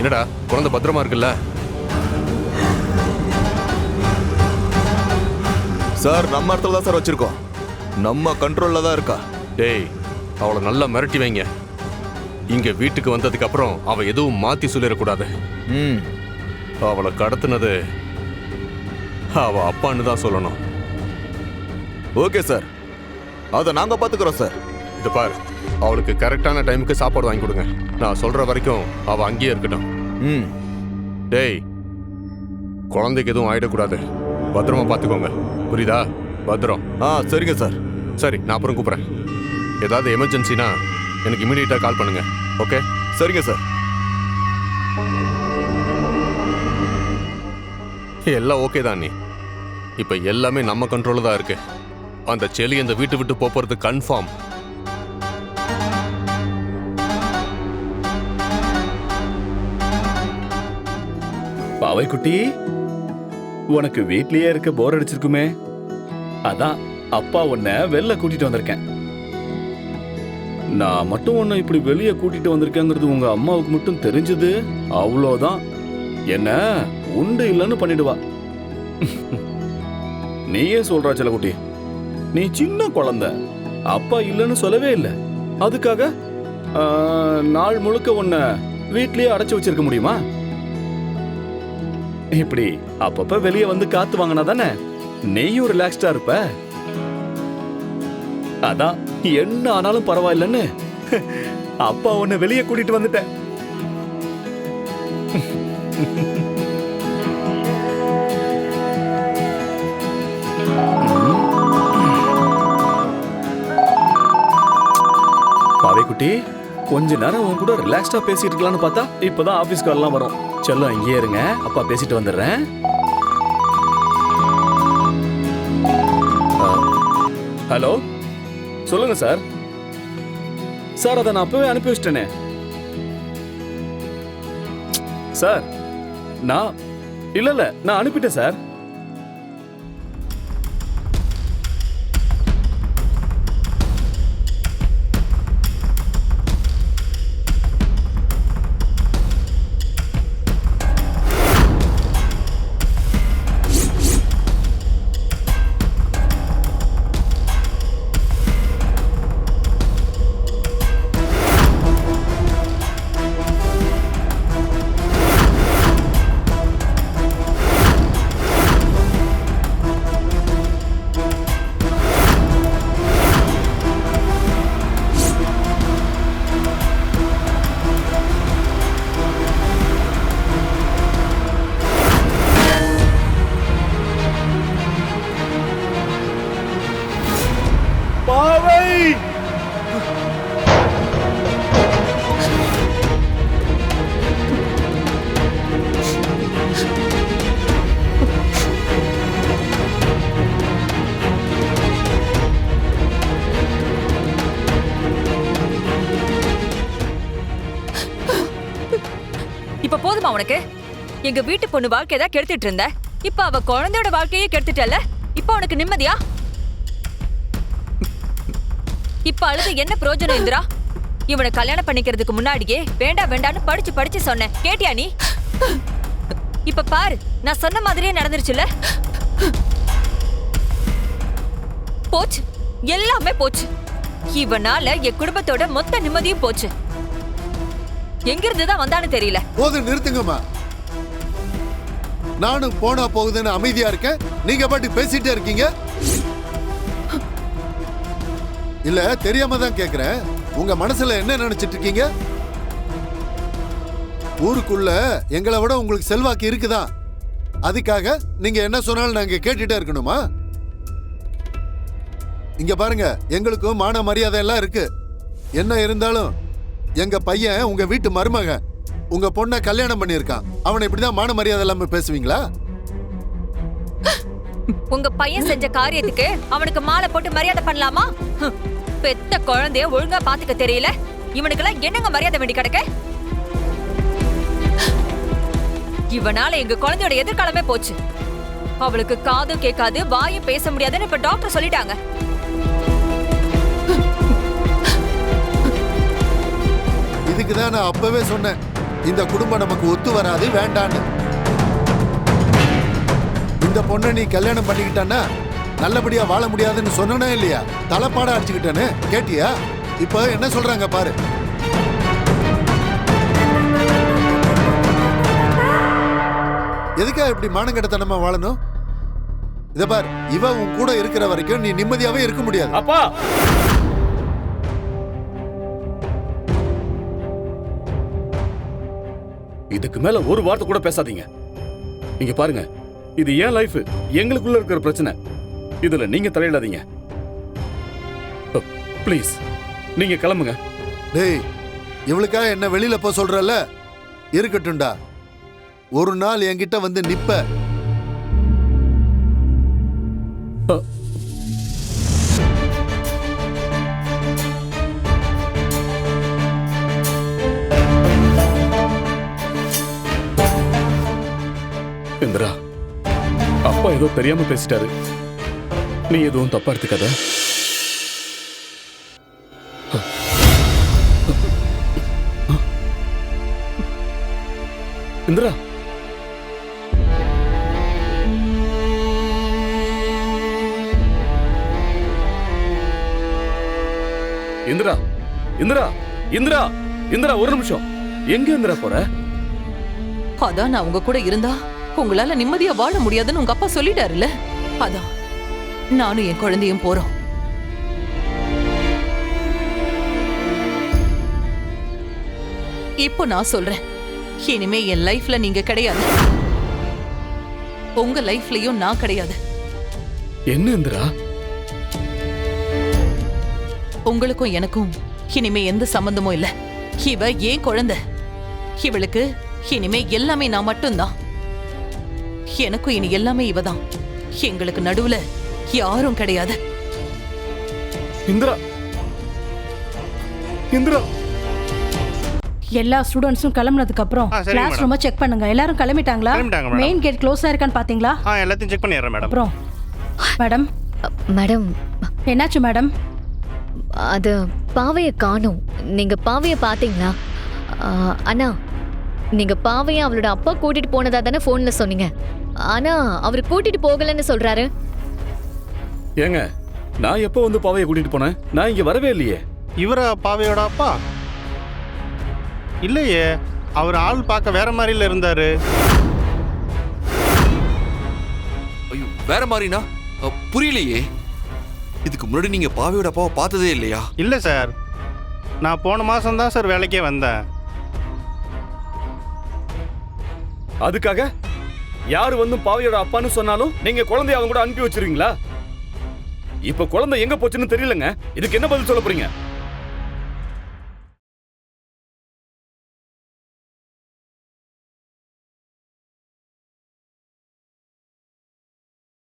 என்னடா குழந்தை பத்திரமா இருக்குல்ல? சார் நம்ம இடத்துல தான் சார் வச்சிருக்கோம். நம்ம கண்ட்ரோல்ல தான் இருக்கா. டேய், அவளை நல்லா மிரட்டி வைங்க. இங்க வீட்டுக்கு வந்ததுக்கு அப்புறம் அவ எதுவும் மாத்தி சொல்லிடக்கூடாது. அவளை கடத்தினது அவ அப்பான்னு தான் சொல்லணும். ஓகே சார், அதை நாங்க பாத்துக்கிறோம் சார். இது பாரு, அவளுக்கு கரெக்டான டைமுக்கு சாப்பாடு வாங்கி கொடுங்க. நான் சொல்ற வரைக்கும் அவ அங்கேயே இருக்கட்டும். டேய், குழந்தைக்கு எதுவும் ஆயிடக்கூடாது. பத்திரமா பார்த்துக்கோங்க, புரியுதா? பத்திரம். சரிங்க சார். சரி, நான் அப்புறம் கூப்பிட்றேன். ஏதாவது எமர்ஜென்சினா எனக்கு இமீடியட்டாக கால் பண்ணுங்க. ஓகே? சரிங்க சார். எல்லாம் ஓகே தான். நீ இப்போ எல்லாமே நம்ம கண்ட்ரோலில் தான் இருக்கு. அந்த செலி அந்த வீட்டு விட்டு போறது கன்ஃபார்ம். பாவை குட்டி, உனக்கு வீட்லயே இருக்க போர் அடிச்சிருக்குமே, அதான் அப்பா உன்னை வெளில கூட்டிட்டு வந்திருக்கேன். நான் மட்டும் உன்னை இப்படி வெளியே கூட்டிட்டு வந்திருக்கேங்கிறது உங்க அம்மாவுக்கு மட்டும் தெரிஞ்சது அவ்வளோதான், என்ன உண்டு இல்லைன்னு பண்ணிடுவா. நீயே சொல்றா செல்லக்குட்டி, நீ சின்ன குழந்தை, அப்பா இல்லைன்னு சொல்லவே இல்லை. அதுக்காக நாள் முழுக்க உன்னை வீட்லயே அடைச்சு வச்சிருக்க முடியுமா? இப்படி அப்பப்ப வெளியே வந்து காத்து வாங்கினா தானே நீயும் ரிலாக்ஸ்டா இருப்ப. அதான் என்ன ஆனாலும் பரவாயில்லன்னு அப்பா உன்னை வெளியே கூட்டிட்டு வந்துட்டேன். பாவை குட்டி, கொஞ்ச நேரம் உன் கூட ரிலாக்ஸ்டா பேசிட்டு இருக்கலாம்னு பார்த்தா இப்பதான் ஆபீஸ் கால்லாம் வரும். செல்லம் இங்கே இருங்க, அப்பா பேசிட்டு வந்துடுறேன். ஹலோ, சொல்லுங்க சார். சார், அதை நான் அப்பவே அனுப்பி வச்சிட்டேனே சார். நான் இல்ல நான் அனுப்பிட்டேன் சார். இப்ப போதுமா உனக்கு? எங்க வீட்டு பொண்ணு வாழ்க்கையை தான் கெடுத்துட்டு இருந்த, இப்ப அவ குழந்தையோட வாழ்க்கையே கெடுத்துட்டல. இப்ப உனக்கு நிம்மதியா? இப்ப அழுது என்ன பிரயோஜனம் இந்திரா? இவனை கல்யாணம் பண்ணிக்கிறதுக்கு முன்னாடியே வேண்டாம் வேண்டான்னு படிச்சு படிச்சு சொன்னேன், கேட்டியா நீ? இப்ப பாரு, நான் சொன்ன மாதிரியே நடந்துருச்சுல. போச்சு, எல்லாமே போச்சு. இவனால என் குடும்பத்தோட மொத்த நிம்மதியும் போச்சு. எங்கிருந்துதான் வந்தான்னு தெரியல. போது நிறுத்துங்கம்மா. நானும் போனா போகுதுன்னு அமைதியா இருக்கேன், நீங்க பாட்டு பேசிட்டே இருக்கீங்க. இல்ல தெரியாம தான் கேக்குறேன், உங்க மனசுல என்ன நினைச்சிட்டு இருக்கீங்க? ஊருக்குள்ள எங்களை விட உங்களுக்கு செல்வாக்கு இருக்குதான், அதுக்காக நீங்க என்ன சொன்னாலும் நாங்க கேட்டுட்டே இருக்கணுமா? இங்க பாருங்க, எங்களுக்கும் மான மரியாதை எல்லாம் இருக்கு. என்ன இருந்தாலும் எங்க பையன் உங்க வீட்டு மருமகன், உங்க பொண்ணை கல்யாணம் பண்ணியிருக்கான். அவனை இப்படிதான் மான மரியாதை இல்லாம பேசுவீங்களா? உங்க பையன் செஞ்ச காரியத்துக்கு அவனுக்கு மாலை போட்டு மரியாதை பண்ணலாமா? பெத்த குழந்தைய ஒழுங்கா பாத்துக்க தெரியல. இவனுக்கெல்லாம் என்னங்க மரியாதை வேண்டி கிடக்க? இவனால எங்க குழந்தையோட எதிர்காலமே போச்சு. அவளுக்கு காதும் கேட்காது, வாயும் பேச முடியாதுன்னு இப்ப டாக்டர் சொல்லிட்டாங்க. இதுக்குதான் நான் அப்பவே சொன்னேன், இந்த குடும்பம் நமக்கு ஒத்து வராது, வேண்டான்னு. இந்த பொண்ணை நீ கல்யாணம் பண்ணிக்கிட்டான்னா நல்லபடியா வாழ முடியாதுன்னு சொன்னனே இல்லையா? தலைப்பாட அடிச்சுக்கிட்டேன்னு கேட்டியா? இப்ப என்ன சொல்றாங்க பாரு. எதுக்கா இப்படி மானங்கெட்டத்தனமா வாழணும்? இத பார், இவ உன் கூட இருக்கிற வரைக்கும் நீ நிம்மதியாவே இருக்க முடியாது. அப்பா, இதுக்கு மேல ஒரு வார்த்தை கூட பேசாதீங்க. இங்க பாருங்க, இது ஏன் லைஃப், எங்களுக்குள்ள இருக்கிற பிரச்சனை. இதுல நீங்க தலையிடாதீங்க ப்ளீஸ். நீங்க கிளம்புங்க. டேய், இவளுக்கா என்ன வெளியில போ சொல்றல? இருக்கட்டும்டா, ஒரு நாள் என்கிட்ட வந்து நிப்ப. இந்திரா, அப்பா ஏதோ தெரியாம பேசிட்டாரு. நீ எதுவும் தப்பா எடுத்துக்காத. இந்திரா, இந்திரா, இந்திரா, இந்திரா, இந்திரா, ஒரு நிமிஷம். எங்க இந்திரா போற? அதான் நான் உங்க கூட இருந்தா உங்களால நிம்மதியா வாழ முடியாதுன்னு உங்க அப்பா சொல்லிட்டாருல்ல. அதான் நானும் என் குழந்தையும் போறோம். இப்போ நான் சொல்றேன், இனிமே என் லைஃப்ல நீங்க கிடையாது, உங்க லைஃப்லயும் நான் கிடையாது. என்ன இந்திரா? உங்களுக்கும் எனக்கும் இனிமே எந்த சம்பந்தமும் இல்ல. இவ ஏன் குழந்தை, இவளுக்கு இனிமே எல்லாமே நான் மட்டும்தான். எனக்கும் இனி எல்லாமே இவதான். எங்களுக்கு நடுவுல யாரும் கிடையாது. இந்திரா, இந்திரா. எல்லா ஸ்டூடெண்ட்ஸும் கிளம்புனதுக்கு அப்புறம் சரிங்க கிளாஸ் மேடம். ரூமை செக் பண்ணுங்க. எல்லாரும் கிளம்பிட்டாங்களா? கிளம்பிட்டாங்க மேடம். மெயின் கேட் க்ளோஸா இருக்கான்னு பாத்தீங்களா? எல்லாத்தையும் செக் பண்ணிடுறேன் மேடம். அப்புறம் மேடம், மேடம், என்னாச்சு மேடம்? அது பாவைய காணோம். நீங்க பாவைய பாத்தீங்களா? அண்ணா, நீங்க பாவைய அவளோட அப்பா கூட்டிட்டு போனதா தானே போன்ல சொன்னீங்க. ஆனா அவர் கூட்டிட்டு போகலன்னு சொல்றாரு. ஏங்க, நான் எப்போ வந்து பாவையை கூட்டிட்டு போனேன்? நான் இங்க வரவே இல்லையே. இவரா பாவையோட அப்பா? இல்லையே, அவர் ஆள் பார்க்க வேற மாதிரில இருந்தாரு. ஐயோ, வேற மாதிரினா புரியலையே. இதுக்கு முன்னாடி நீங்க பாவையோட அப்பாவை பார்த்ததே இல்லையா? இல்லை சார், நான் போன மாதம் தான் சார் வேலைக்கே வந்தேன். அதுக்காக யாரு வந்து பாவையோட அப்பான்னு சொன்னாலும் நீங்க குழந்தைய அவங்க கூட அனுப்பி வச்சிருவீங்களா? இப்ப குழந்தை எங்க போச்சுன்னு தெரியலங்க. இதுக்கு என்ன பதில் சொல்ல போறீங்க?